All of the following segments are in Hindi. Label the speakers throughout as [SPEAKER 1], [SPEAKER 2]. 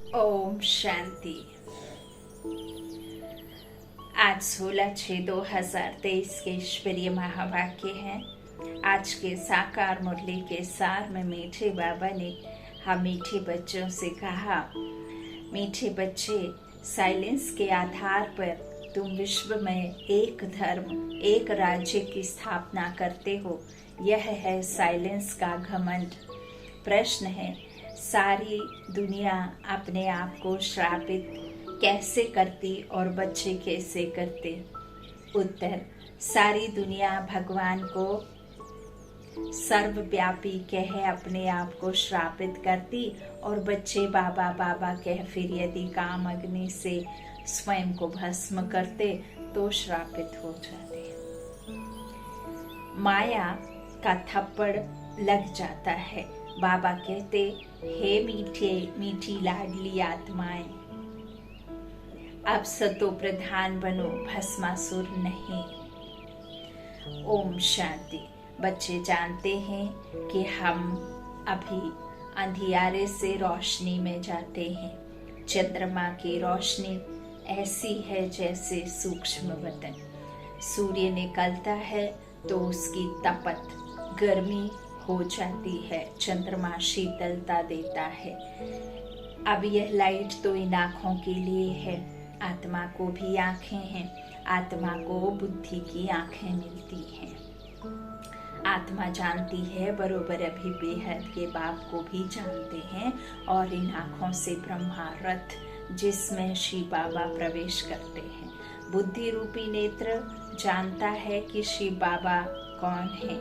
[SPEAKER 1] ओम शांति। आज 16/6/2023 के ईश्वरीय महावाक्य हैं। आज के साकार मुरली के सार में मीठे बाबा ने हम मीठे बच्चों से कहा, मीठे बच्चे, साइलेंस के आधार पर तुम विश्व में एक धर्म, एक राज्य की स्थापना करते हो। यह है साइलेंस का घमंड। प्रश्न है, सारी दुनिया अपने आप को श्रापित कैसे करती और बच्चे कैसे करते? उत्तर, सारी दुनिया भगवान को सर्वव्यापी कह अपने आप को श्रापित करती और बच्चे बाबा बाबा कह फिर यदि काम अग्नि से स्वयं को भस्म करते तो श्रापित हो जाते। माया का थप्पड़ लग जाता है। बाबा कहते, हे मीठे मीठी लाडली आत्माएं, अब सतो प्रधान बनो, भस्मासुर नहीं। ओम शांति। बच्चे जानते हैं कि हम अभी अंधियारे से रोशनी में जाते हैं। चंद्रमा की रोशनी ऐसी है जैसे सूक्ष्म बटन। सूर्य निकलता है तो उसकी तपत गर्मी हो जाती है, चंद्रमा शीतलता देता है। अब यह लाइट तो इन आँखों के लिए है, आत्मा को भी आँखें हैं, आत्मा को बुद्धि की आँखें मिलती हैं। आत्मा जानती है, बरोबर अभी बेहद के बाप को भी जानते हैं, और इन आँखों से ब्रह्मा रथ जिसमें शिव बाबा प्रवेश करते हैं। बुद्धि रूपी नेत्र जानता है कि शिव बाबा कौन है,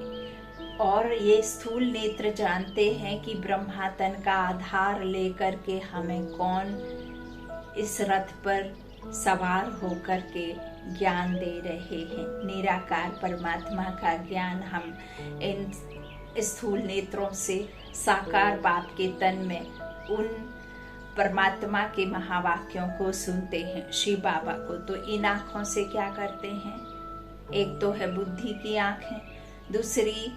[SPEAKER 1] और ये स्थूल नेत्र जानते हैं कि ब्रह्मा तन का आधार लेकर के हमें कौन इस रथ पर सवार होकर के ज्ञान दे रहे हैं। निराकार परमात्मा का ज्ञान हम इन स्थूल नेत्रों से साकार बाप के तन में उन परमात्मा के महावाक्यों को सुनते हैं। शिव बाबा को तो इन आँखों से क्या करते हैं? एक तो है बुद्धि की आँखें, दूसरी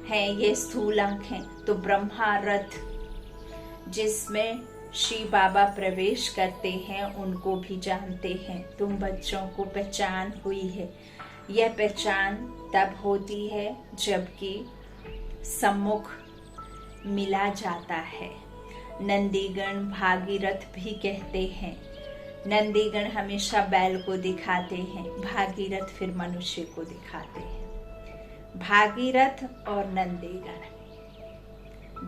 [SPEAKER 1] है ये स्थूल आँखें। तो ब्रह्मा रथ जिसमें शिव बाबा प्रवेश करते हैं उनको भी जानते हैं। तुम बच्चों को पहचान हुई है। यह पहचान तब होती है जबकि सम्मुख मिला जाता है। नंदीगण भागीरथ भी कहते हैं। नंदीगण हमेशा बैल को दिखाते हैं, भागीरथ फिर मनुष्य को दिखाते हैं। भागीरथ और नंदीगण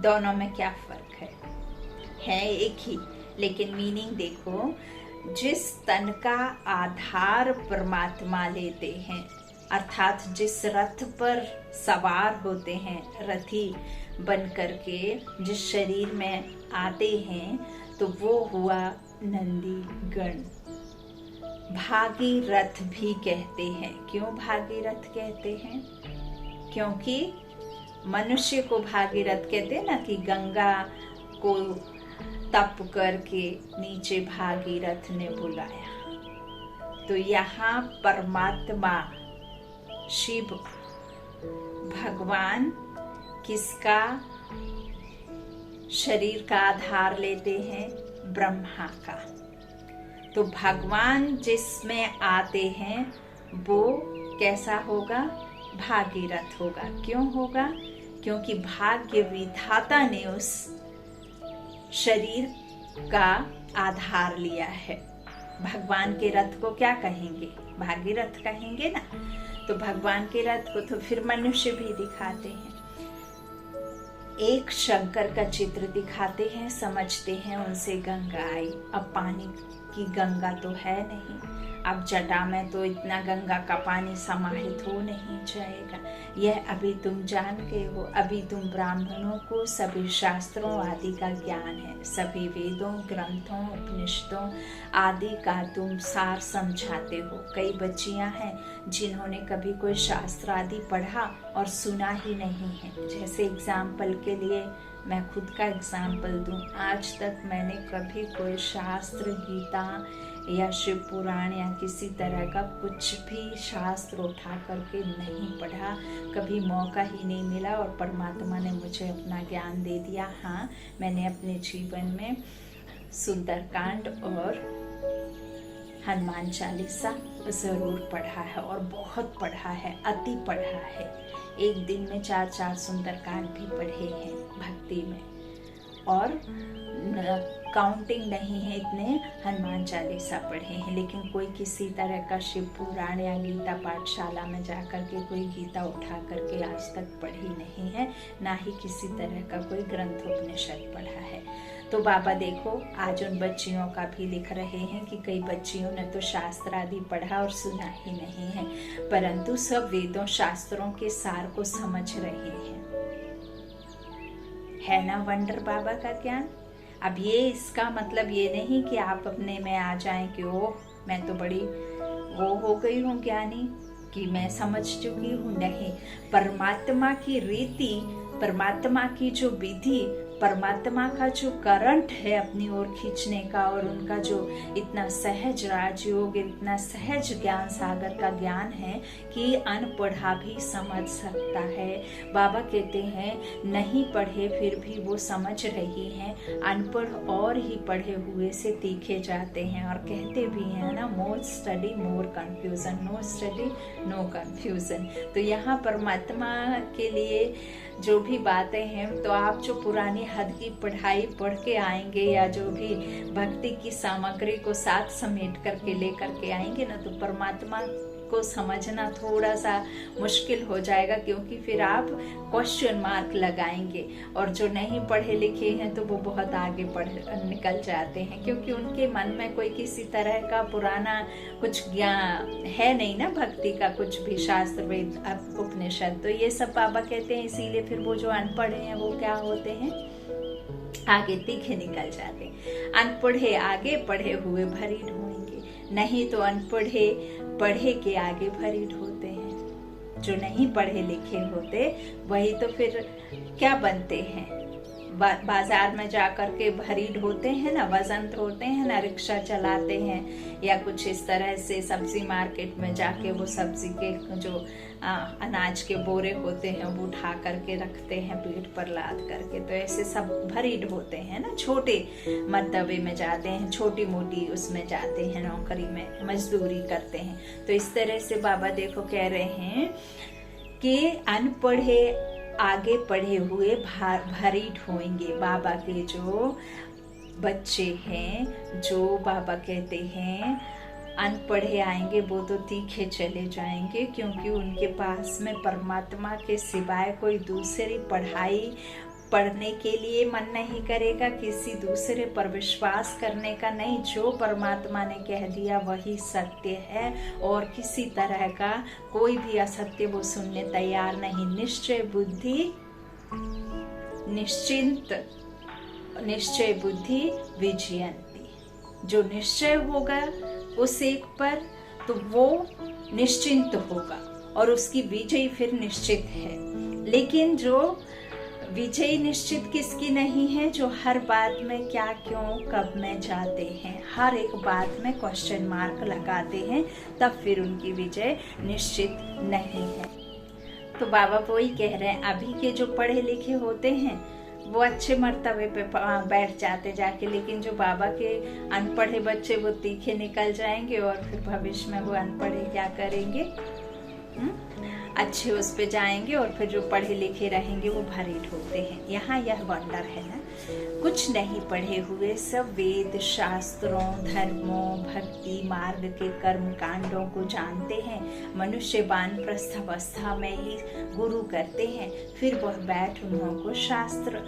[SPEAKER 1] दोनों में क्या फर्क है एक ही, लेकिन मीनिंग देखो। जिस तन का आधार परमात्मा लेते हैं, अर्थात जिस रथ पर सवार होते हैं, रथी बन करके जिस शरीर में आते हैं, तो वो हुआ नंदीगण। भागीरथ भी कहते हैं। क्यों भागीरथ कहते हैं? क्योंकि मनुष्य को भागीरथ कहते हैं ना, कि गंगा को तप करके नीचे भागीरथ ने बुलाया। तो यहाँ परमात्मा शिव भगवान किसका शरीर का आधार लेते हैं? ब्रह्मा का। तो भगवान जिसमें आते हैं वो कैसा होगा? भागीरथ होगा। क्यों होगा? क्योंकि भाग्य विधाता ने उस शरीर का आधार लिया है। भगवान के रथ को क्या कहेंगे? भागीरथ कहेंगे ना। तो भगवान के रथ को तो फिर मनुष्य भी दिखाते हैं। एक शंकर का चित्र दिखाते हैं, समझते हैं उनसे गंगा आई। अब पानी की गंगा तो है नहीं, अब जटा में तो इतना गंगा का पानी समाहित हो नहीं जाएगा। यह अभी तुम जान गए हो। अभी तुम ब्राह्मणों को सभी शास्त्रों आदि का ज्ञान है, सभी वेदों, ग्रंथों, उपनिषदों आदि का तुम सार समझाते हो। कई बच्चियां हैं जिन्होंने कभी कोई शास्त्र आदि पढ़ा और सुना ही नहीं है। जैसे एग्जाम्पल के लिए मैं खुद का एग्जाम्पल दूं, आज तक मैंने कभी कोई शास्त्र, गीता या शिव पुराण या किसी तरह का कुछ भी शास्त्र उठा करके नहीं पढ़ा। कभी मौका ही नहीं मिला और परमात्मा ने मुझे अपना ज्ञान दे दिया। हाँ, मैंने अपने जीवन में सुंदरकांड और हनुमान चालीसा जरूर पढ़ा है, और बहुत पढ़ा है, अति पढ़ा है। एक दिन में 4-4 सुंदरकांड भी पढ़े हैं भक्ति में, और काउंटिंग नहीं है, इतने हनुमान चालीसा पढ़े हैं। लेकिन कोई किसी तरह का शिव पुराण या गीता पाठशाला में जाकर के कोई गीता उठा करके आज तक पढ़ी नहीं है, ना ही किसी तरह का कोई ग्रंथ उपनिषद पढ़ा है। तो बाबा देखो आज उन बच्चियों का भी लिख रहे हैं कि कई बच्चियों ने तो शास्त्र आदि पढ़ा और सुना ही नहीं है, परंतु सब वेदों शास्त्रों के सार को समझ रहे हैं। है ना वंडर बाबा का ज्ञान। अब ये इसका मतलब ये नहीं कि आप अपने में आ जाएं कि ओह मैं तो बड़ी वो हो गई हूँ ज्ञानी, कि मैं समझ चुकी हूँ। नहीं, परमात्मा की रीति, परमात्मा की जो विधि, परमात्मा का जो करंट है अपनी ओर खींचने का, और उनका जो इतना सहज राजयोग, इतना सहज ज्ञान सागर का ज्ञान है कि अनपढ़ा भी समझ सकता है। बाबा कहते हैं नहीं पढ़े फिर भी वो समझ रही हैं, अनपढ़ और ही पढ़े हुए से तीखे जाते हैं। और कहते भी हैं ना, more study more confusion, no study no confusion. तो यहाँ परमात्मा के लिए जो भी बातें हैं, तो आप जो पुरानी हद की पढ़ाई पढ़ के आएंगे या जो भी भक्ति की सामग्री को साथ समेट करके लेकर के आएंगे ना, तो परमात्मा को समझना थोड़ा सा मुश्किल हो जाएगा, क्योंकि फिर आप क्वेश्चन मार्क लगाएंगे। और जो नहीं पढ़े लिखे हैं तो वो बहुत आगे निकल जाते हैं, क्योंकि उनके मन में कोई किसी तरह का पुराना कुछ ज्ञान है नहीं ना, भक्ति का कुछ भी, शास्त्र वेद उपनिषद। तो ये सब बाबा कहते हैं, इसीलिए फिर वो जो अनपढ़ हैं वो क्या होते हैं, आगे तीखे निकल जाते हैं। अनपढ़े आगे, पढ़े हुए भरी ढूंढेंगे, नहीं तो अनपढ़े पढ़े के आगे भरी ढोते हैं। जो नहीं पढ़े लिखे होते वही तो फिर क्या बनते हैं, बाजार में जाकर के भरी ढोते हैं ना, वजन ढोते हैं ना, रिक्शा चलाते हैं, या कुछ इस तरह से सब्जी मार्केट में जाके वो सब्जी के जो अनाज के बोरे होते हैं वो उठा करके रखते हैं पीठ पर लाद करके। तो ऐसे सब भरी ढोते हैं ना, छोटे मर्तबे में जाते हैं, छोटी मोटी उसमें जाते हैं, नौकरी में मजदूरी करते हैं। तो इस तरह से बाबा देखो कह रहे हैं कि अनपढ़े आगे पढ़े हुए भरी ढोएंगे। बाबा के जो बच्चे हैं, जो बाबा कहते हैं अनपढ़े आएंगे, वो तो तीखे चले जाएंगे, क्योंकि उनके पास में परमात्मा के सिवाय कोई दूसरी पढ़ाई पढ़ने के लिए मन नहीं करेगा, किसी दूसरे पर विश्वास करने का नहीं। जो परमात्मा ने कह दिया वही सत्य है, और किसी तरह का कोई भी असत्य वो सुनने तैयार नहीं। निश्चय बुद्धि निश्चय बुद्धि विजयंती। जो निश्चय होगा उस एक पर, तो वो निश्चिंत होगा और उसकी विजय फिर निश्चित है। लेकिन जो विजय निश्चित किसकी नहीं है, जो हर बात में क्या क्यों कब में जाते हैं, हर एक बात में क्वेश्चन मार्क लगाते हैं, तब फिर उनकी विजय निश्चित नहीं है। तो बाबा वो ही कह रहे हैं, अभी के जो पढ़े लिखे होते हैं वो अच्छे मर्तबे पे बैठ जाते जाके, लेकिन जो बाबा के अनपढ़े बच्चे वो तीखे निकल जाएंगे, और फिर भविष्य में वो अनपढ़े क्या करेंगे, अच्छे उस पे जाएंगे, और फिर जो पढ़े लिखे रहेंगे वो भरी ढोते हैं। यहाँ यह वंडर है ना, कुछ नहीं पढ़े हुए सब वेद शास्त्रों, धर्मों, भक्ति मार्ग के कर्म कांडों को जानते हैं। मनुष्य वानप्रस्थ अवस्था में ही गुरु करते हैं, फिर वह बैठ उन्हों को शास्त्र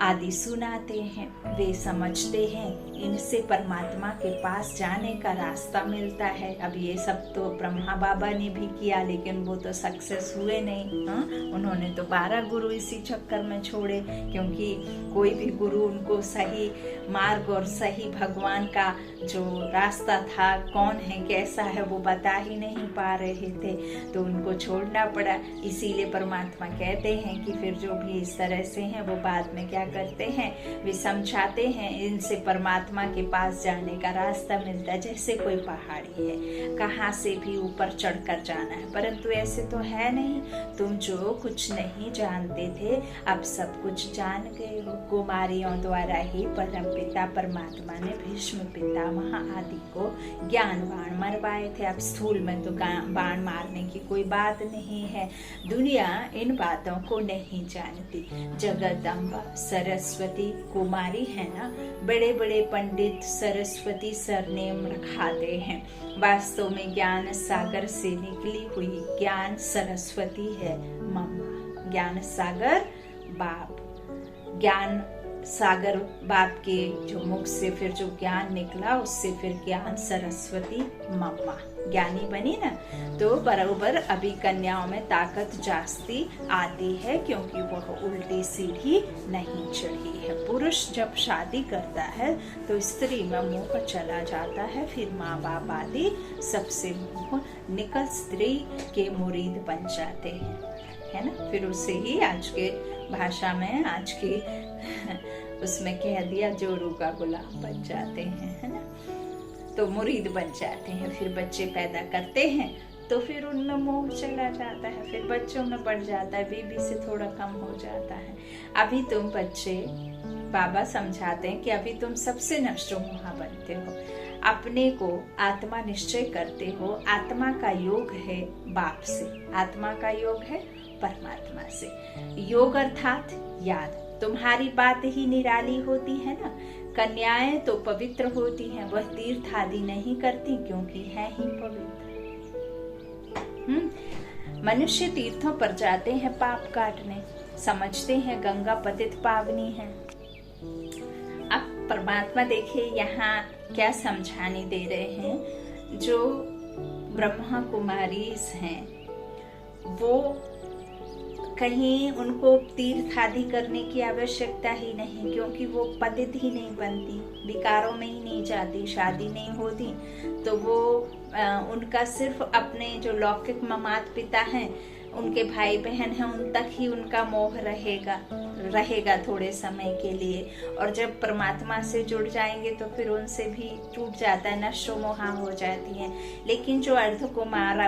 [SPEAKER 1] आदि सुनाते हैं। वे समझते हैं इनसे परमात्मा के पास जाने का रास्ता मिलता है। अब ये सब तो ब्रह्मा बाबा ने भी किया, लेकिन वो तो सक्सेस हुए नहीं। उन्होंने तो 12 गुरु इसी चक्कर में छोड़े, क्योंकि कोई भी गुरु उनको सही मार्ग और सही भगवान का जो रास्ता था, कौन है कैसा है, वो बता ही नहीं पा रहे थे, तो उनको छोड़ना पड़ा। इसीलिए परमात्मा कहते हैं कि फिर जो भी इस तरह से हैं वो बाद में क्या करते हैं, वे समझाते हैं, इनसे परमात्मा के पास जाने का रास्ता मिलता है। जैसे कोई पहाड़ी है, कहाँ से भी ऊपर चढ़कर जाना है, परंतु ऐसे तो है नहीं। तुम जो कुछ नहीं जानते थे अब सब कुछ जान गए हो। कुमारियों द्वारा ही परम पिता परमात्मा ने भीष्म पितामह आदि को ज्ञान बाण मरवाए थे। अब स्थूल में तो बाण मारने की कोई बात नहीं है। दुनिया इन बातों को नहीं जानती। जगदम्बा सरस्वती कुमारी है ना, बड़े बड़े पंडित सरस्वती सरनेम रखाते हैं। वास्तव में ज्ञान सागर से निकली हुई ज्ञान सरस्वती है मम्मा। ज्ञान सागर बाप, ज्ञान सागर बाप के जो मुख से फिर जो ज्ञान निकला उससे फिर ज्ञान सरस्वती मम्मा ज्ञानी बनी ना। तो बराबर अभी कन्याओं में ताकत जास्ती आती है, क्योंकि वह उल्टी सीढ़ी नहीं चढ़ी है। पुरुष जब शादी करता है तो स्त्री में मोह चला जाता है, फिर माँ बाप आदि सबसे मोह निकल स्त्री के मुरीद बन जाते हैं, है ना। फिर उसे ही आज के भाषा में, आज की उसमें कह दिया, जोरू का गुलाम बन जाते हैं, है ना। तो मुरीद बन जाते हैं। फिर बच्चे पैदा करते हैं तो फिर उनमें मोह चला जाता है, फिर बच्चों में बढ़ जाता है, बीबी से थोड़ा कम हो जाता है। अभी तुम बच्चे, बाबा समझाते हैं कि अभी तुम सबसे नष्ट मोहा बनते हो, अपने को आत्मा निश्चय करते हो। आत्मा का योग है बाप से, आत्मा का योग है परमात्मा से। योग अर्थात याद। तुम्हारी बात ही निराली होती है ना। कन्याएं तो पवित्र होती हैं, वह तीर्थ आदि नहीं करती क्योंकि है ही पवित्र। मनुष्य तीर्थों पर जाते हैं पाप काटने, समझते हैं गंगा पतित पावनी है। अब परमात्मा देखिए यहाँ क्या समझाने दे रहे हैं। जो ब्रह्मा कुमारी हैं वो कहीं उनको तीर्थ आदि करने की आवश्यकता ही नहीं, क्योंकि वो पतित ही नहीं बनती, विकारों में ही नहीं जाती, शादी नहीं होती। तो वो उनका सिर्फ अपने जो लौकिक माता पिता हैं, उनके भाई बहन हैं, उन तक ही उनका मोह रहेगा थोड़े समय के लिए। और जब परमात्मा से जुड़ जाएंगे तो फिर उनसे भी टूट जाता है, नष्टो मोहा हो जाती हैं। लेकिन जो अर्धकुमार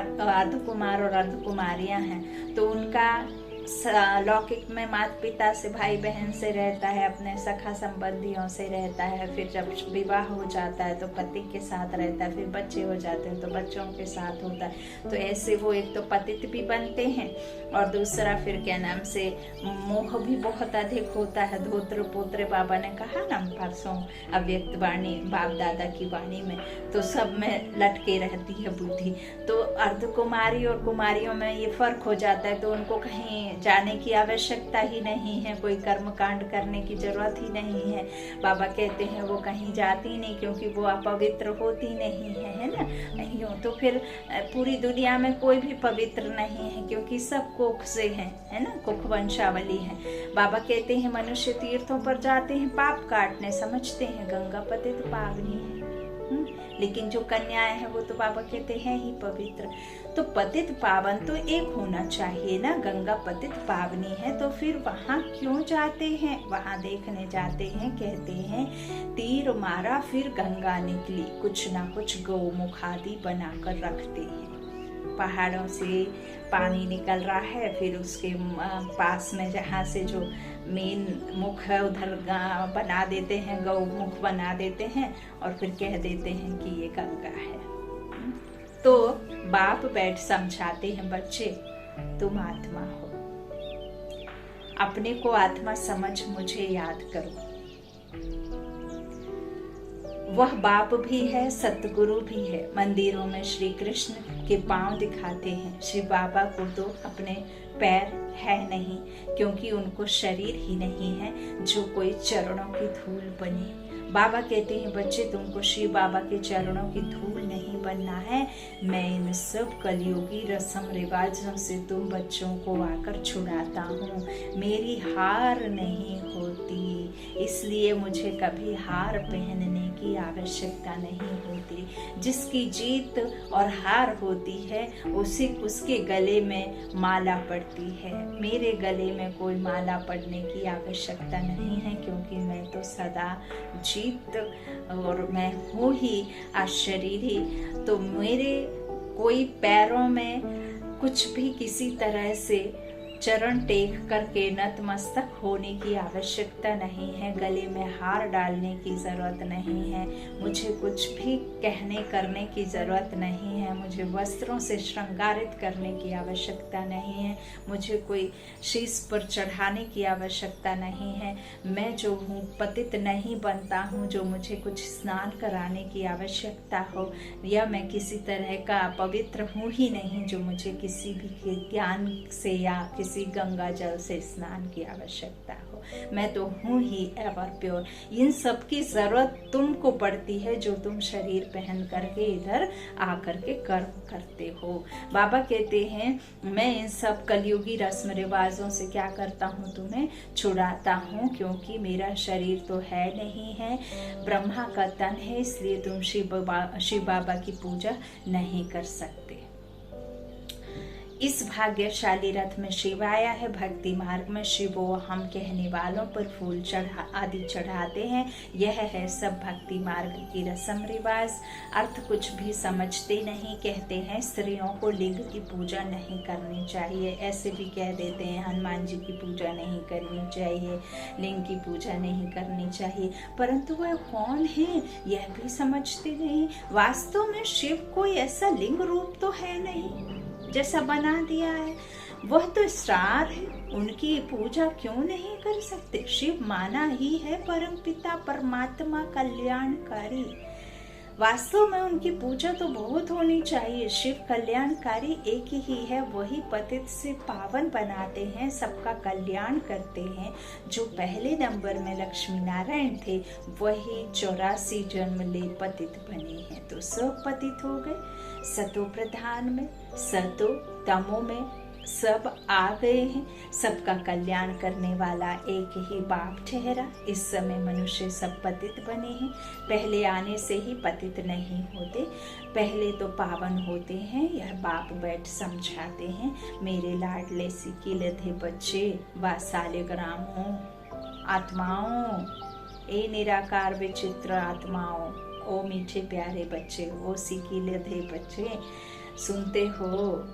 [SPEAKER 1] और अर्धकुमारियां हैं तो उनका लौकिक में माता पिता से, भाई बहन से रहता है, अपने सखा संबंधियों से रहता है। फिर जब विवाह हो जाता है तो पति के साथ रहता है, फिर बच्चे हो जाते हैं तो बच्चों के साथ होता है। तो ऐसे वो एक तो पतित भी बनते हैं और दूसरा फिर क्या नाम से मोह भी बहुत अधिक होता है। धोत्र पोत्र बाबा ने कहा ना परसों अव्यक्त वाणी बाप दादा की वाणी में, तो सब में लटके रहती है बुद्धि। तो अर्धकुमारी और कुमारियों में ये फर्क हो जाता है, तो उनको कहीं जाने की आवश्यकता ही नहीं है, कोई कर्म कांड करने की जरूरत ही नहीं है। बाबा कहते हैं वो कहीं जाती नहीं क्योंकि वो अपवित्र होती नहीं है ना। यूं तो फिर पूरी दुनिया में कोई भी पवित्र नहीं है क्योंकि सब कोख से हैं, है ना, कोख वंशावली है। बाबा कहते हैं मनुष्य तीर्थों पर जाते हैं पाप काटने, समझते हैं गंगा पतित पावनी है। लेकिन जो कन्याएं हैं वो तो बाबा कहते हैं ही पवित्र। तो पतित पावन तो एक होना चाहिए ना। गंगा पतित पावनी है तो फिर वहां क्यों जाते हैं? वहां देखने जाते हैं, कहते हैं तीर मारा फिर गंगा निकली, कुछ ना कुछ गौमुख आदि बनाकर रखते हैं। पहाड़ों से पानी निकल रहा है, फिर उसके पास में जहाँ से जो मेन मुख है उधर बना देते हैं, गौ मुख बना देते हैं और फिर कह देते हैं कि ये गंगा है। तो बाप बैठ समझाते हैं बच्चे तुम आत्मा हो, अपने को आत्मा समझ मुझे याद करो। वह बाप भी है, सतगुरु भी है। मंदिरों में श्री कृष्ण के पांव दिखाते हैं, श्री बाबा को तो अपने पैर है नहीं क्योंकि उनको शरीर ही नहीं है जो कोई चरणों की धूल बने। बाबा कहते हैं बच्चे तुमको श्री बाबा के चरणों की धूल नहीं बनना है। मैं इन सब कलयुगी रस्म रिवाजों से तुम बच्चों को आकर छुड़ाता हूँ। मेरी हार नहीं होती, इसलिए मुझे कभी हार पहनने की आवश्यकता नहीं होती। जिसकी जीत और हार होती है उसके गले में माला पड़ती है। मेरे गले में कोई माला पड़ने की आवश्यकता नहीं है, क्योंकि मैं तो सदा जीत और मैं हूँ ही अशरीरी। तो मेरे कोई पैरों में कुछ भी किसी तरह से चरण टेक करके नतमस्तक होने की आवश्यकता नहीं है। गले में हार डालने की ज़रूरत नहीं है। मुझे कुछ भी कहने करने की ज़रूरत नहीं है। मुझे वस्त्रों से श्रृंगारित करने की आवश्यकता नहीं है। मुझे कोई शीश पर चढ़ाने की आवश्यकता नहीं है। मैं जो हूँ पतित नहीं बनता हूँ जो मुझे कुछ स्नान कराने की आवश्यकता हो, या मैं किसी तरह का अपवित्र हूँ ही नहीं जो मुझे किसी भी ज्ञान से या किसी गंगा जल से स्नान की आवश्यकता हो। मैं तो हूँ ही एवर प्योर। इन सब की जरूरत तुमको पड़ती है जो तुम शरीर पहन करके इधर आकर के कर्म करते हो। बाबा कहते हैं मैं इन सब कलयुगी रस्म रिवाजों से क्या करता हूँ, तुम्हें छुड़ाता हूँ, क्योंकि मेरा शरीर तो है नहीं है, ब्रह्मा का तन है, इसलिए तुम शिव बाबा की पूजा नहीं कर सकते। इस भाग्यशाली रथ में शिव आया है। भक्ति मार्ग में शिवो हम कहने वालों पर फूल आदि चढ़ाते हैं। यह है सब भक्ति मार्ग की रस्म रिवाज। अर्थ कुछ भी समझते नहीं। कहते हैं स्त्रियों को लिंग की पूजा नहीं करनी चाहिए। ऐसे भी कह देते हैं हनुमान जी की पूजा नहीं करनी चाहिए, लिंग की पूजा नहीं करनी चाहिए, परंतु वह कौन है यह भी समझते नहीं। वास्तव में शिव कोई ऐसा लिंग रूप तो है नहीं जैसा बना दिया है। वह तो स्टार है, उनकी पूजा क्यों नहीं कर सकते। शिव माना ही है परम पिता परमात्मा कल्याणकारी। वास्तव में उनकी पूजा तो बहुत होनी चाहिए। शिव कल्याणकारी एक ही है, वही पतित से पावन बनाते हैं, सबका कल्याण करते हैं। जो पहले नंबर में लक्ष्मी नारायण थे वही 84 जन्म ले पतित बने हैं, तो सब पतित हो गए। सतो प्रधान में सतो तमो में सब आ गए हैं। सबका कल्याण करने वाला एक ही बाप ठहरा। इस समय मनुष्य सब पतित बने हैं। पहले आने से ही पतित नहीं होते, पहले तो पावन होते हैं। यह बाप बैठ समझाते हैं। मेरे लाडले सिकिलधे बच्चे व सालिग्रामों आत्माओं, ए निराकार विचित्र आत्माओं, ओ मीठे प्यारे बच्चे, ओ सिकिलधे बच्चे, सुनते हो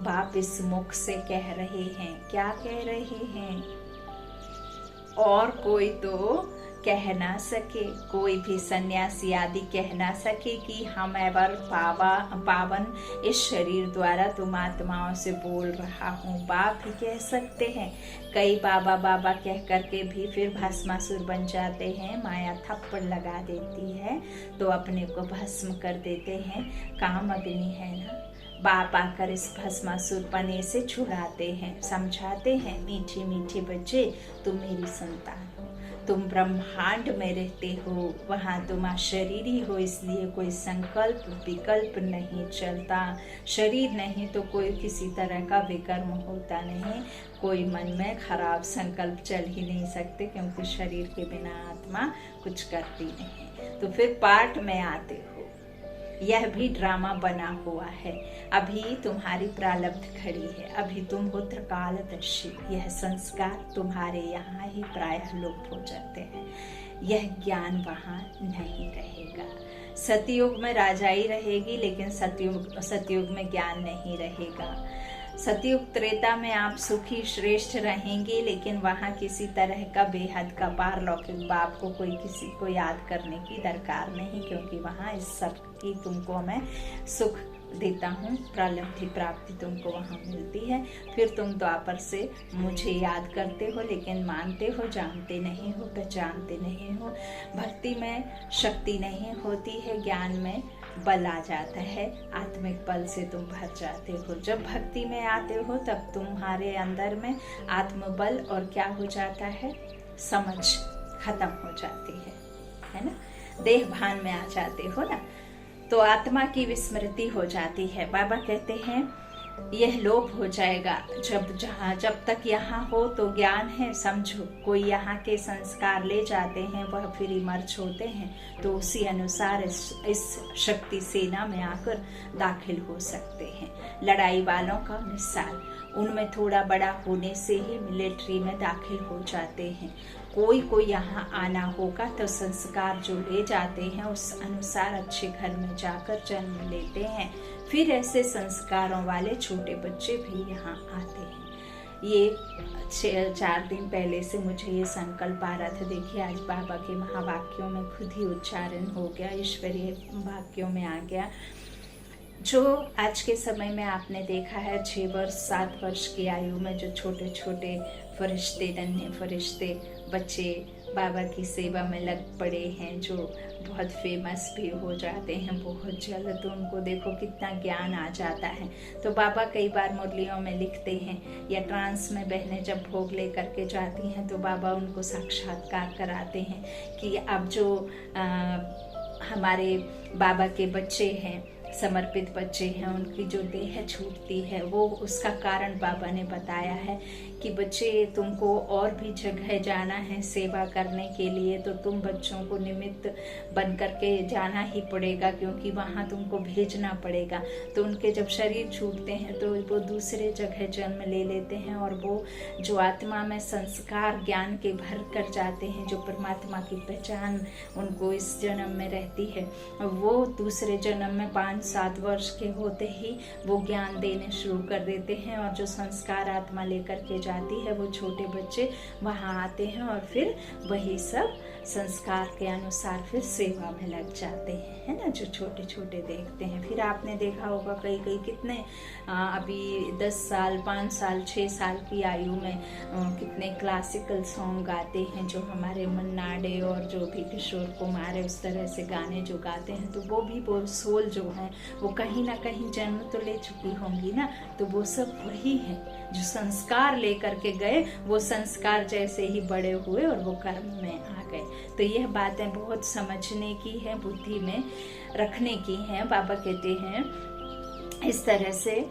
[SPEAKER 1] बाप इस मुख से कह रहे हैं। क्या कह रहे हैं? और कोई तो कह ना सके, कोई भी सन्यासी आदि कह ना सके कि हम एवर पावन इस शरीर द्वारा तुम आत्माओं से बोल रहा हूँ। बाप ही कह सकते हैं। कई बाबा बाबा कह करके भी फिर भस्मासुर बन जाते हैं। माया थप्पड़ लगा देती है तो अपने को भस्म कर देते हैं। काम अग्नि है ना, बाप आकर इस भस्मासुर पने से छुड़ाते हैं, समझाते हैं मीठे मीठे बच्चे तुम मेरी संतान हो, तुम ब्रह्मांड में रहते हो, वहाँ तुम अशरीरी हो, इसलिए कोई संकल्प विकल्प नहीं चलता। शरीर नहीं तो कोई किसी तरह का विकर्म होता नहीं। कोई मन में खराब संकल्प चल ही नहीं सकते, क्योंकि शरीर के बिना आत्मा कुछ करती नहीं। तो फिर पाठ में आते हो। यह भी ड्रामा बना हुआ है। अभी तुम्हारी प्रारब्ध खड़ी है, अभी तुम हो त्रिकालदर्शी। यह संस्कार तुम्हारे यहाँ ही प्रायः लुप्त हो जाते हैं। यह ज्ञान वहाँ नहीं रहेगा। सतयुग में राजाई रहेगी, लेकिन सतयुग में ज्ञान नहीं रहेगा। सतयुग त्रेता में आप सुखी श्रेष्ठ रहेंगे, लेकिन वहाँ किसी तरह का बेहद का पारलौकिक बाप को कोई किसी को याद करने की दरकार नहीं, क्योंकि वहाँ इस सब की तुमको मैं सुख देता हूँ। प्रारब्धि प्राप्ति तुमको वहाँ मिलती है। फिर तुम द्वापर से मुझे याद करते हो, लेकिन मानते हो, जानते नहीं हो, पहचानते नहीं हो। भक्ति में शक्ति नहीं होती है, ज्ञान में बल आ जाता है, आत्मिक बल से तुम भर जाते हो। जब भक्ति में आते हो तब तुम्हारे अंदर में आत्मबल और क्या हो जाता है, समझ खत्म हो जाती है ना, देह भान में आ जाते हो ना, तो आत्मा की विस्मृति हो जाती है। बाबा कहते हैं यह लोप हो जाएगा। जब तक यहाँ हो तो ज्ञान है, समझो। कोई यहाँ के संस्कार ले जाते हैं, वह फिर इमर्ज होते हैं, तो उसी अनुसार इस शक्ति सेना में आकर दाखिल हो सकते हैं। लड़ाई वालों का मिसाल, उनमें थोड़ा बड़ा होने से ही मिलिट्री में दाखिल हो जाते हैं। कोई यहाँ आना होगा तो संस्कार जो ले जाते हैं उस अनुसार अच्छे घर में जाकर जन्म लेते हैं। फिर ऐसे संस्कारों वाले छोटे बच्चे भी यहाँ आते हैं। ये 4 दिन पहले से मुझे ये संकल्प आ रहा था। देखिए, आज बाबा के महावाक्यों में खुद ही उच्चारण हो गया, ईश्वरीय वाक्यों में आ गया। जो आज के समय में आपने देखा है 6 वर्ष 7 वर्ष की आयु में जो छोटे छोटे फरिश्ते, नन्हे फरिश्ते बच्चे बाबा की सेवा में लग पड़े हैं, जो बहुत फेमस भी हो जाते हैं बहुत जल्द, तो उनको देखो कितना ज्ञान आ जाता है। तो बाबा कई बार मुरलियों में लिखते हैं, या ट्रांस में बहनें जब भोग ले करके जाती हैं तो बाबा उनको साक्षात्कार कराते हैं कि अब जो हमारे बाबा के बच्चे हैं, समर्पित बच्चे हैं, उनकी जो देह छूटती है वो उसका कारण बाबा ने बताया है कि बच्चे, तुमको और भी जगह जाना है सेवा करने के लिए, तो तुम बच्चों को निमित्त बन करके जाना ही पड़ेगा, क्योंकि वहाँ तुमको भेजना पड़ेगा। तो उनके जब शरीर छूटते हैं तो वो दूसरे जगह जन्म ले लेते हैं, और वो जो आत्मा में संस्कार ज्ञान के भर कर जाते हैं, जो परमात्मा की पहचान उनको इस जन्म में रहती है, वो दूसरे जन्म में 5-7 वर्ष के होते ही वो ज्ञान देने शुरू कर देते हैं। और जो संस्कार आत्मा लेकर के जाती है वो छोटे बच्चे वहाँ आते हैं और फिर वही सब संस्कार के अनुसार फिर सेवा में लग जाते हैं, है ना। जो छोटे छोटे देखते हैं, फिर आपने देखा होगा कई कितने अभी 10 साल 5 साल 6 साल की आयु में कितने क्लासिकल सॉन्ग गाते हैं, जो हमारे मन्ना डे और जो भी किशोर कुमार है उस तरह से गाने जो गाते हैं, तो वो भी वो सोल जो है वो कहीं ना कहीं जन्म तो ले चुकी होंगी ना। तो वो सब वही है जो संस्कार लेकर के गए, वो संस्कार जैसे ही बड़े हुए और वो कर्म में आ गए। तो यह बातें बहुत समझने की है, बुद्धि में रखने की है। बाबा कहते हैं इस तरह से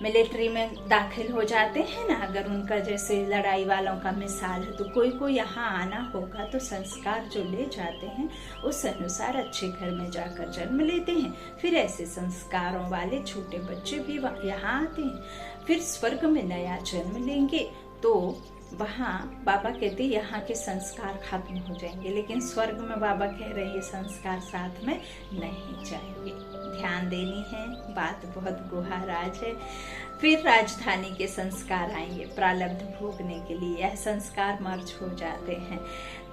[SPEAKER 1] मिलिट्री में दाखिल हो जाते हैं ना, अगर उनका जैसे लड़ाई वालों का मिसाल है, तो कोई यहाँ आना होगा तो संस्कार जो ले जाते हैं उस अनुसार अच्छे घर में जाकर जन्म लेते हैं। फिर ऐसे संस्कारों वाले छोटे बच्चे भी यहाँ आते हैं, फिर स्वर्ग में नया जन्म लेंगे। तो वहाँ बाबा कहते हैं यहाँ के संस्कार खत्म हो जाएंगे, लेकिन स्वर्ग में बाबा कह रहे हैं संस्कार साथ में नहीं जाएंगे। ध्यान देनी है, बात बहुत गुहाराज है। फिर राजधानी के संस्कार आएंगे प्रारब्ध भोगने के लिए। यह संस्कार मर्ज हो जाते हैं।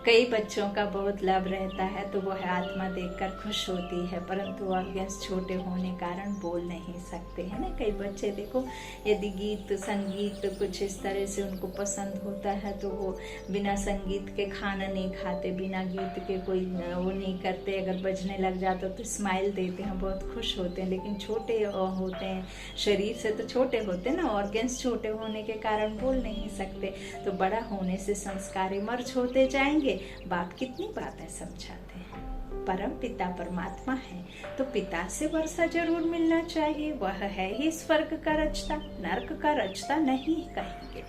[SPEAKER 1] कई बच्चों का बहुत लाभ रहता है तो वह आत्मा देखकर खुश होती है, परंतु ऑर्गन्स छोटे होने कारण बोल नहीं सकते, है ना। कई बच्चे देखो, यदि गीत संगीत कुछ इस तरह से उनको पसंद होता है तो वो बिना संगीत के खाना नहीं खाते, बिना गीत के कोई वो नहीं करते। अगर बजने लग जाता तो स्माइल देते हैं, बहुत खुश होते हैं। लेकिन छोटे होते हैं, शरीर से तो छोटे होते हैं ना, ऑर्गन्स छोटे होने के कारण बोल नहीं सकते। तो बड़ा होने से संस्कार इमर्ज होते जाएंगे। बाप कितनी बातें समझाते हैं। परम पिता परमात्मा है तो पिता से वर्षा जरूर मिलना चाहिए। वह है ही स्वर्ग का रचता, नर्क का रचता नहीं कहेंगे।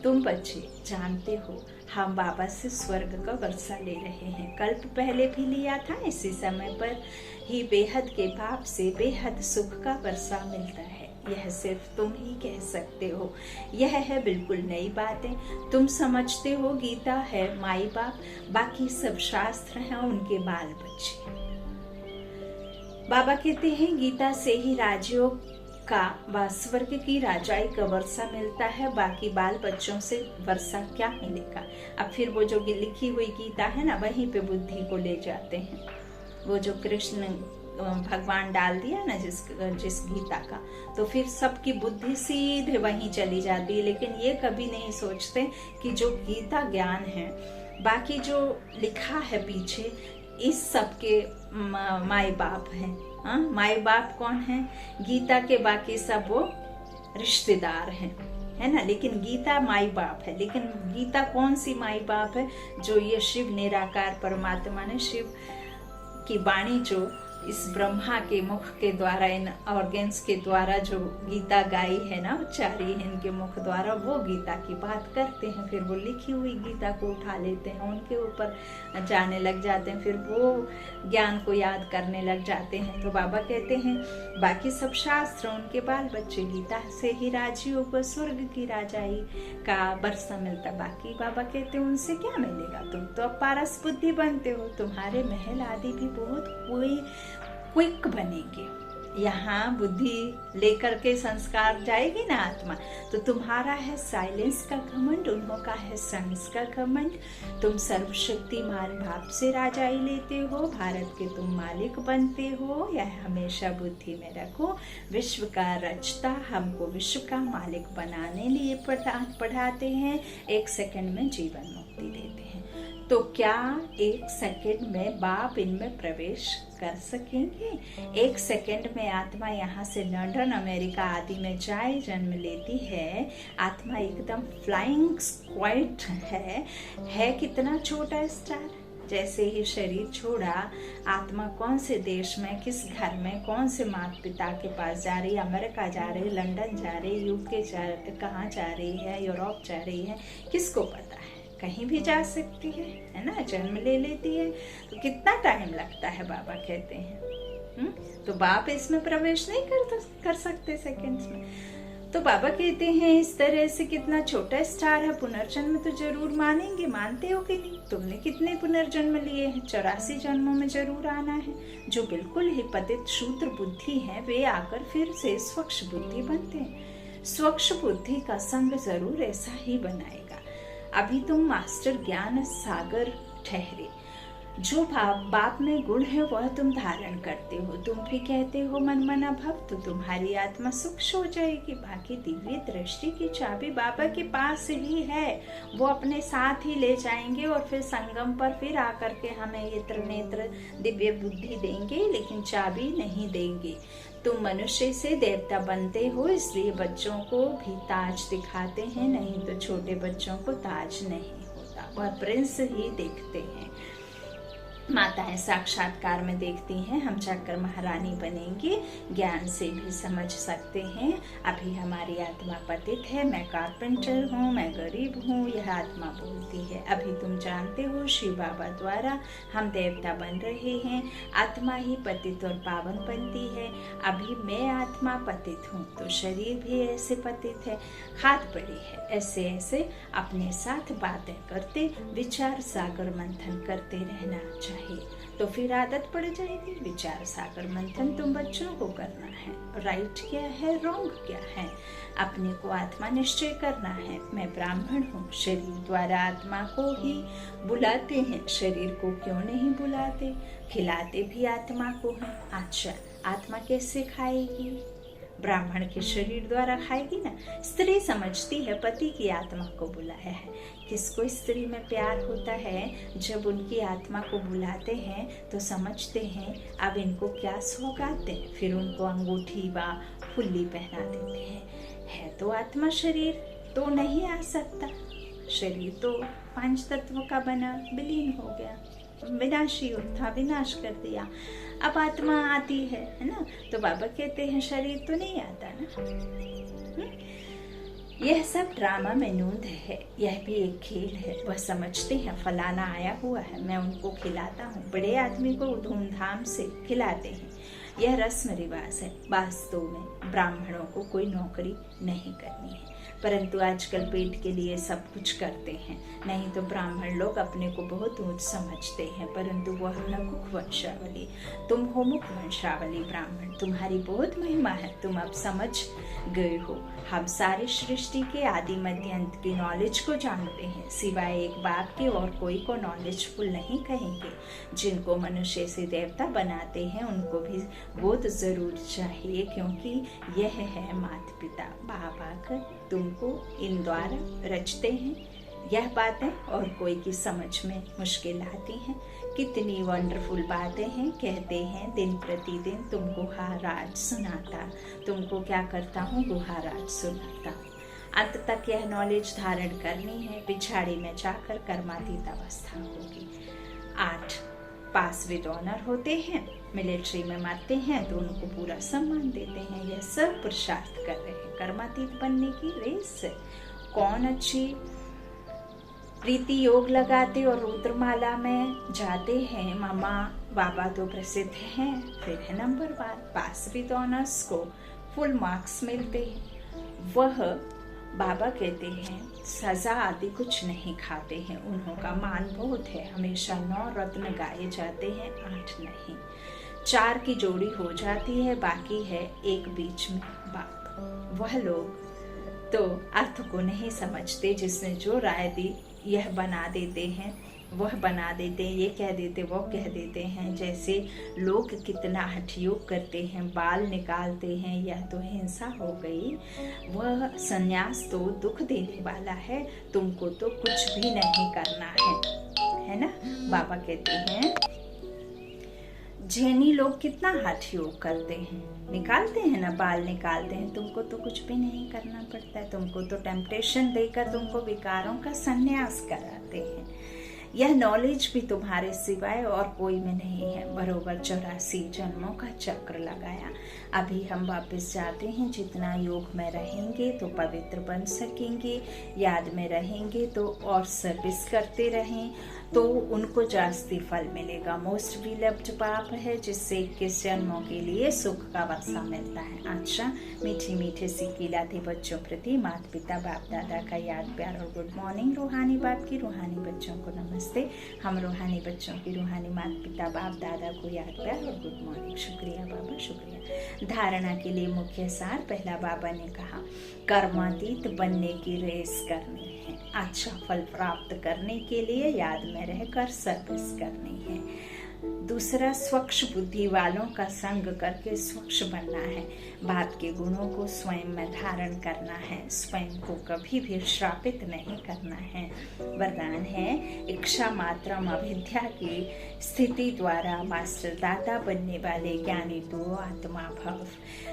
[SPEAKER 1] तुम बच्चे जानते हो हम बाबा से स्वर्ग का वर्षा ले रहे हैं। कल्प पहले भी लिया था, इसी समय पर ही बेहद के बाप से बेहद सुख का वर्षा मिलता है। यह सिर्फ तुम ही कह सकते हो। यह है बिल्कुल नई बातें। तुम समझते हो गीता है माई बाप, बाकी सब शास्त्र हैं उनके बाल बच्चे। बाबा कहते हैं गीता से ही राजयोग का व स्वर्ग की राजाई का वर्षा मिलता है, बाकी बाल बच्चों से वर्षा क्या मिलेगा। अब फिर वो जो लिखी हुई गीता है ना, वहीं पे बुद्धि को ले जाते हैं। वो जो कृष्ण भगवान डाल दिया ना जिस गीता का, तो फिर सबकी बुद्धि सीधे वहीं चली जाती है। लेकिन ये कभी नहीं सोचते कि जो गीता ज्ञान है, बाकी जो लिखा है पीछे, इस सब के माई बाप हैं। हाँ, माई बाप कौन है? गीता के बाकी सब वो रिश्तेदार हैं, है ना। लेकिन गीता माई बाप है। लेकिन गीता कौन सी माई बाप है? जो ये शिव निराकार परमात्मा ने, शिव की वाणी जो इस ब्रह्मा के मुख के द्वारा, इन ऑर्गन्स के द्वारा जो गीता गाई है ना, उच्चारी है इनके मुख द्वारा, वो गीता की बात करते हैं। फिर वो लिखी हुई गीता को उठा लेते हैं, उनके ऊपर जाने लग जाते हैं, फिर वो ज्ञान को याद करने लग जाते हैं। तो बाबा कहते हैं बाकी सब शास्त्र उनके बाल बच्चे गीता से ही राजी होकर स्वर्ग की राजाई का बरसा मिलता। बाकी बाबा कहते हैं उनसे क्या मिलेगा, तुम तो अब पारस बुद्धि बनते हो, तुम्हारे महल आदि भी बहुत क्विक बनेंगे। यहाँ बुद्धि लेकर के संस्कार जाएगी ना आत्मा, तो तुम्हारा है साइलेंस का घमंड, उनका है साइंस का घमंड। तुम सर्वशक्तिमान भाव से राजाई लेते हो, भारत के तुम मालिक बनते हो, यह हमेशा बुद्धि में रखो। विश्व का रचता हमको विश्व का मालिक बनाने लिए पढ़ाते हैं, 1 सेकंड में जीवन मुक्ति देते हैं। तो क्या 1 सेकंड में बाप इनमें प्रवेश कर सकेंगे? 1 सेकंड में आत्मा यहाँ से लंदन, अमेरिका आदि में जाए, जन्म लेती है। आत्मा एकदम फ्लाइंग स्क्वाड है कितना छोटा स्टार। जैसे ही शरीर छोड़ा, आत्मा कौन से देश में, किस घर में, कौन से माता पिता के पास जा रही है, अमेरिका जा रही है, लंदन जा रही है, यूके कहाँ जा रही है, यूरोप जा रही है, किसको पता है। कहीं भी जा सकती है ना, जन्म ले लेती है। तो कितना टाइम लगता है, बाबा कहते हैं। तो बाप इसमें प्रवेश नहीं कर सकते सेकंड्स में। तो बाबा कहते हैं इस तरह से कितना छोटा स्टार है, पुनर्जन्म तो जरूर मानेंगे। मानते हो कि नहीं? तुमने कितने पुनर्जन्म लिए हैं? 84 जन्मों में जरूर आना है। जो बिल्कुल ही पतित शूद्र बुद्धि है, वे आकर फिर से स्वच्छ बुद्धि बनते हैं। स्वच्छ बुद्धि का संग जरूर ऐसा ही बनाएगा। अभी तुम मास्टर ज्ञान सागर ठहरे। जो बाप में गुण है वह तुम धारण करते हो। तुम भी कहते हो मन मना भव, तो तुम्हारी आत्मा सूक्ष्म हो जाएगी। बाकी दिव्य दृष्टि की चाबी बाबा के पास ही है, वो अपने साथ ही ले जाएंगे और फिर संगम पर फिर आकर के हमें ये नेत्र दिव्य बुद्धि देंगे, लेकिन चाबी नहीं देंगे। तुम मनुष्य से देवता बनते हो, इसलिए बच्चों को भी ताज दिखाते हैं, नहीं तो छोटे बच्चों को ताज नहीं होता, वह प्रिंस ही देखते हैं। माताएं साक्षात्कार में देखती हैं हम जाकर महारानी बनेंगे। ज्ञान से भी समझ सकते हैं अभी हमारी आत्मा पतित है, मैं कारपेंटर हूँ, मैं गरीब हूँ, यह आत्मा बोलती है। अभी तुम जानते हो शिव बाबा द्वारा हम देवता बन रहे हैं, आत्मा ही पतित और पावन बनती है। अभी मैं आत्मा पतित हूँ तो शरीर भी ऐसे पतित है, खाद पड़ी है। ऐसे ऐसे अपने साथ बातें करते विचार सागर मंथन करते रहना चाहिए, तो फिर आदत पड़ जाएगी। विचार सागर मंथन तुम बच्चों को करना है। राइट क्या है, रॉन्ग क्या है, अपने को आत्मा निश्चय करना है। मैं ब्राह्मण हूँ, शरीर द्वारा आत्मा को ही बुलाते हैं, शरीर को क्यों नहीं बुलाते? खिलाते भी आत्मा को है। अच्छा, आत्मा कैसे खाएगी? ब्राह्मण के शरीर द्वारा खाएगी ना। स्त्री समझती है पति की आत्मा को बुलाया है। किसको स्त्री में प्यार होता है? जब उनकी आत्मा को बुलाते हैं तो समझते हैं अब इनको क्या सौगात दें, फिर उनको अंगूठी व फुल्ली पहना देते हैं। है तो आत्मा, शरीर तो नहीं आ सकता। शरीर तो 5 तत्वों का बना, विलीन हो गया, विनाशी था, विनाश कर दिया। अब आत्मा आती है ना। तो बाबा कहते हैं शरीर तो नहीं आता ना। यह सब ड्रामा में नूंद है, यह भी एक खेल है। वह समझते हैं फलाना आया हुआ है, मैं उनको खिलाता हूँ। बड़े आदमी को धूमधाम से खिलाते हैं, यह रस्म रिवाज है। वास्तव में ब्राह्मणों को कोई नौकरी नहीं करनी है, परंतु आजकल पेट के लिए सब कुछ करते हैं। नहीं तो ब्राह्मण लोग अपने को बहुत ऊंच समझते हैं, परंतु वह नकुक वंशावली, तुम हो मुख वंशावली ब्राह्मण, तुम्हारी बहुत महिमा है। तुम अब समझ गए हो। हम सारी सृष्टि के आदि मध्य अंत की नॉलेज को जानते हैं, सिवाय एक बात के और कोई को नॉलेजफुल नहीं कहेंगे। जिनको मनुष्य से देवता बनाते हैं उनको भी बहुत जरूर चाहिए, क्योंकि यह है माता पिता बाबा का तुमको इन द्वारा रचते हैं। यह बातें और कोई की समझ में मुश्किल आती हैं। कितनी वंडरफुल बातें हैं, कहते हैं दिन प्रतिदिन तुमको गुहाराज सुनाता। तुमको क्या करता हूँ? गुहाराज सुनाता। अंत तक यह नॉलेज धारण करनी है, पिछाड़ी में जाकर कर्मातीत अवस्था होगी। 8 पास विद ऑनर होते हैं, मिलिट्री में मरते हैं तो उनको पूरा सम्मान देते हैं। यह सब पुरुषार्थ कर रहे हैं कर्मातीत बनने की रेस से। कौन अच्छी प्रीति योग लगाते और रुद्रमाला में जाते हैं, मामा बाबा तो प्रसिद्ध हैं। फिर है नंबर 1, पास विद ऑनर्स को फुल मार्क्स मिलते हैं। वह बाबा कहते हैं सजा आदि कुछ नहीं खाते हैं, उन्हों का मान बहुत है। हमेशा 9 रत्न गाए जाते हैं, 8 नहीं। 4 की जोड़ी हो जाती है, बाकी है एक बीच में बाप। वह लोग तो अर्थ को नहीं समझते, जिसने जो राय दी यह बना देते हैं, वह बना देते हैं, ये कह देते वो कह देते हैं। जैसे लोग कितना हठयोग करते हैं, बाल निकालते हैं, यह तो हिंसा हो गई। वह संन्यास तो दुख देने वाला है, तुमको तो कुछ भी नहीं करना है ना। बाबा कहते हैं जैनी लोग कितना हठयोग करते हैं, निकालते हैं ना, बाल निकालते हैं, तुमको तो कुछ भी नहीं करना पड़ता है। तुमको तो टेम्पटेशन देकर तुमको विकारों का संन्यास कराते हैं। यह नॉलेज भी तुम्हारे सिवाय और कोई में नहीं है। बरोबर 84 जन्मों का चक्र लगाया। अभी हम वापस जाते हैं। जितना योग में रहेंगे तो पवित्र बन सकेंगे, याद में रहेंगे तो और सर्विस करते रहें तो उनको जास्ती फल मिलेगा। मोस्ट बिलव्ड पाप है, जिससे 21 जन्मों के लिए सुख का वर्षा मिलता है। अच्छा, मीठे मीठे सीखी लाते बच्चों प्रति माता पिता बाप दादा का याद प्यार और गुड मॉर्निंग। रूहानी बाप की रूहानी बच्चों को नमस्ते। हम रूहानी बच्चों की रूहानी माता पिता बाप दादा को याद प्यार और गुड मॉर्निंग। शुक्रिया बाबा, शुक्रिया। धारणा के लिए मुख्य सार, पहला बाबा ने कहा कर्मातीत बनने की रेस करनी है। अच्छा फल प्राप्त करने के लिए याद में रहकर सर्विस करनी है। दूसरा, स्वच्छ बुद्धि वालों का संग करके स्वच्छ बनना है। बाप के गुणों को स्वयं में धारण करना है, स्वयं को कभी भी श्रापित नहीं करना है। वरदान है इच्छा मात्रम अविद्या की स्थिति द्वारा मास्टर दाता बनने वाले ज्ञानी तू आत्मा भव।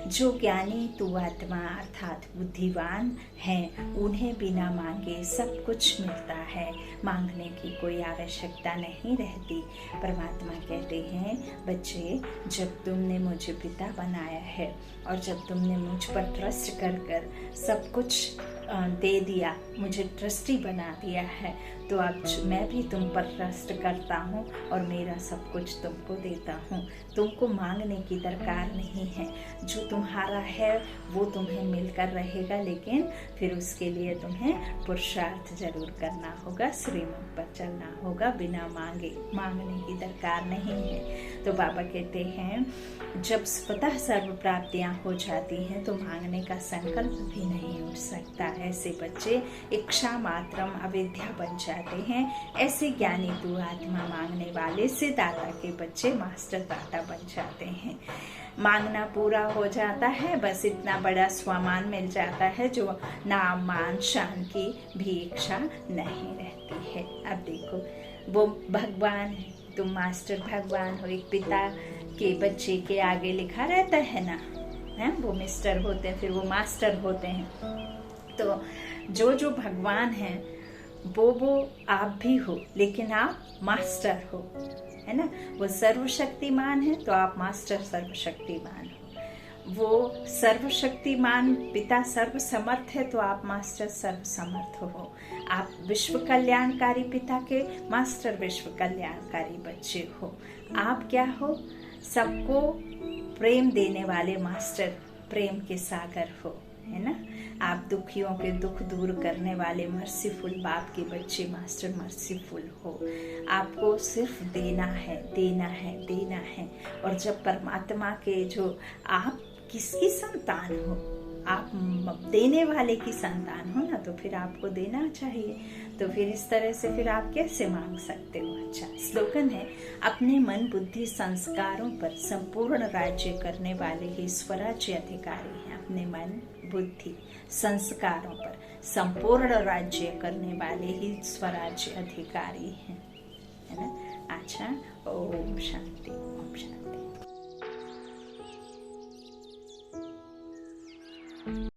[SPEAKER 1] जो ज्ञानी तू आत्मा अर्थात बुद्धिवान हैं, उन्हें बिना मांगे सब कुछ मिलता है, मांगने की कोई आवश्यकता नहीं रहती। परमात्मा कहते हैं बच्चे, जब तुमने मुझे पिता बनाया है और जब तुमने मुझ पर ट्रस्ट कर कर सब कुछ दे दिया, मुझे ट्रस्टी बना दिया है, तो अब मैं भी तुम पर ट्रस्ट करता हूँ और मेरा सब कुछ तुमको देता हूँ। तुमको मांगने की दरकार नहीं है, जो तुम्हारा है वो तुम्हें मिलकर रहेगा, लेकिन फिर उसके लिए तुम्हें पुरुषार्थ जरूर करना होगा, श्रीमत पर चलना होगा। बिना मांगने की दरकार नहीं है। तो बाबा कहते हैं जब स्वतः सर्व प्राप्तियां हो जाती हैं तो मांगने का संकल्प भी नहीं उठ सकता। ऐसे बच्चे इच्छा मात्रम अविद्या बन जाते हैं। ऐसे ज्ञानी तू आत्मा मांगने वाले से दाता के बच्चे मास्टर दाता बन जाते हैं। मांगना पूरा हो जाता है, बस इतना बड़ा स्वमान मिल जाता है जो नाम मान शान की भी इच्छा नहीं रहती है। अब देखो वो भगवान है, तुम मास्टर भगवान हो। एक पिता के बच्चे के आगे लिखा रहता है ना, है वो मिस्टर होते हैं, फिर वो मास्टर होते हैं। तो जो भगवान है वो आप भी हो, लेकिन आप मास्टर हो, है ना। वो सर्वशक्तिमान है तो आप मास्टर सर्वशक्तिमान हो। वो सर्वशक्तिमान पिता सर्वसमर्थ है तो आप मास्टर सर्वसमर्थ हो। आप विश्व कल्याणकारी पिता के मास्टर विश्व कल्याणकारी बच्चे हो। आप क्या हो? सबको प्रेम देने वाले मास्टर, प्रेम के सागर हो, है ना। आप दुखियों के दुख दूर करने वाले मर्सीफुल बाप के बच्चे मास्टर मर्सीफुल हो। आपको सिर्फ देना है, देना है, देना है। और जब परमात्मा के जो आप किसकी संतान हो, आप देने वाले की संतान हो ना, तो फिर आपको देना चाहिए। तो फिर इस तरह से फिर आप कैसे मांग सकते हो? अच्छा स्लोगन है, अपने मन बुद्धि संस्कारों पर संपूर्ण राज्य करने वाले ही स्वराज्य अधिकारी हैं। अपने मन बुद्धि संस्कारों पर संपूर्ण राज्य करने वाले ही स्वराज्य अधिकारी हैं, है ना। अच्छा, ओम शांति, ओम शांति।